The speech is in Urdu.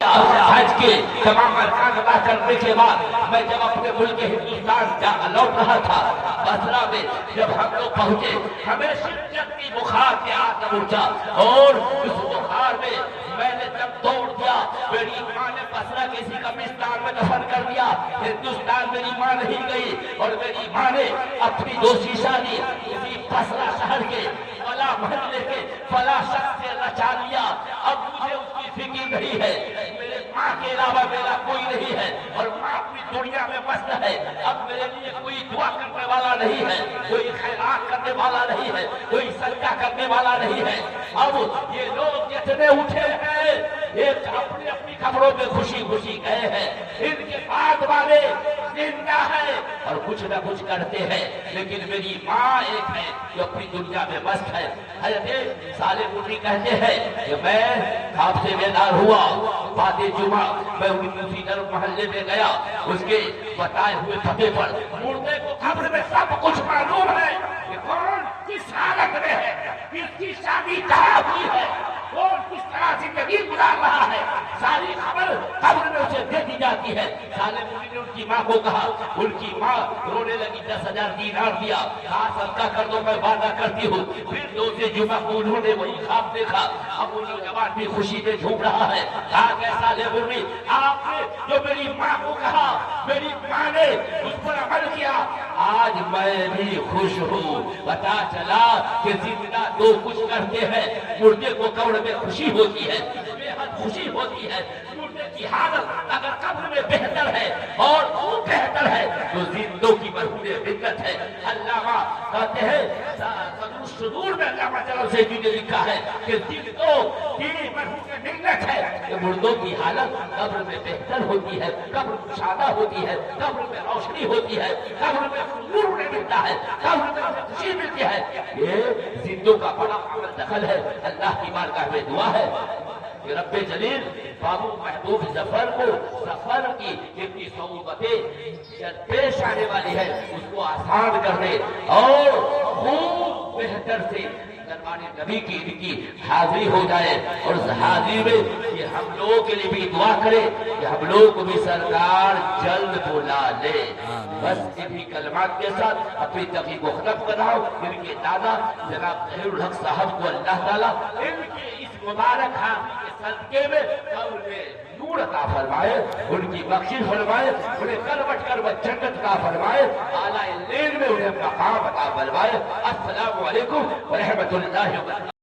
حج کے تمام ارکان ادا کرنے کے بعد میں جب اپنے ملک ہندوستان لوٹ رہا تھا، بصرہ میں جب ہم لوگ پہنچے، ہمیں شدت کی بخار کے آتم اٹھا، اور اس بخار میں میں نے جب دوڑ دیا، میری ماں نے بصرہ کسی قبرستان میں دفن کر دیا، ہندوستان میری ماں نہیں گئی، اور میری ماں نے اپنی دوسری شادی اسی بصرہ شہر کے فلاں محلے کے فلاں شخص سے رچا لیا۔ اب مجھے اس کی فکر نہیں ہے، میرے ماں کے علاوہ میرا کوئی نہیں ہے، اور ماں اپنی دنیا میں مست ہے۔ اب میرے لیے کوئی دعا کرنے والا نہیں ہے، کوئی خیرات کرنے والا نہیں ہے، کوئی صدقہ کرنے والا نہیں ہے۔ اب یہ لوگ جتنے اٹھے ہیں، یہ اپنی اپنی قبروں میں خوشی خوشی گئے ہیں، ان کے بعد والے زندہ ہے اور کچھ نہ کچھ کرتے ہیں، لیکن میری ماں ایک ہے جو اپنی دنیا میں مست ہے۔ حضرت صالح پوری کہتے ہیں کہ میں خواب سے بیدار ہوا، بعد جمعہ میں اسی طرف محلے میں گیا، اس کے بتائے ہوئے پتے پر مردے کو قبر میں سب کچھ معلوم ہے کہ کون کس حالت میں ہے، کس کی شادی کہاں ہوئی ہے، کون کس طرح زندگی گزار رہا ہے، ساری خبر قبر میں اسے دے دی جاتی ہے۔ صالح پوری نے ان کی ماں کو کہا، ان کی ماں رونے لگی، 10,000 دینار دیا، کہا صدقہ کر دو، میں وعدہ کرتی ہوں۔ پھر روز جمعہ کو انہوں نے وہی خواب دیکھا، اب وہ نوجوان بھی خوشی میں جھوم رہا ہے۔ کہا کہ صالح پوری، آپ نے جو میری ماں کو کہا، میری ماں نے اس پر عمل کیا، آج میں بھی خوش ہوں۔ پتا چلا کہ زندہ تو کچھ کرتے ہیں، مردے کو قبر میں خوشی ہوتی ہے، بے حد خوشی ہوتی ہے۔ مردے کی حالت اگر قبر میں بہتر ہے اور وہ بہتر ہے تو زندوں کی مرہون بدت ہے۔ علامہ کہتے ہیں صدر الصدور میں علامہ جلال سیدی نے لکھا ہے کہ زندوں کی مرہون بدت ہے کہ مردوں کی حالت قبر میں بہتر ہوتی ہے، قبر کشادہ ہوتی ہے، قبر میں روشنی ہوتی ہے، قبر میں نور ملتا ہے، قبر میں خوشی ملتی ہے۔ یہ زندوں کا بڑا عمل دخل ہے۔ اللہ کی بارگاہ میں دعا ہے کہ رب جلیل بابو محبوب ظفر کو سفر کی اتنی صعوبتیں پیش آنے والی ہے، اس کو آسان کر دے، اور خوب بہتر سے دربار نبی کی ان کی حاضری ہو جائے، اور اس حاضری میں یہ ہم لوگوں کے لیے بھی دعا کرے کہ ہم لوگ کو بھی سرکار جلد بلا لے۔ بس انہی کلمات کے ساتھ اپنی تقریر کو ختم کر رہا ہوں۔ ان کے دادا جناب ظہیر الحق صاحب کو اللہ تعالیٰ ان کے اس مبارک حاضری کے صدقے میں قبر میں نور عطا فرمائے، ان کی بخشش فرمائے، انہیں کروٹ کروٹ جنت عطا فرمائے، اعلیٰ العلم میں انہیں مقام عطا فرمائے۔ السلام علیکم ورحمۃ اللہ وبرکاتہ۔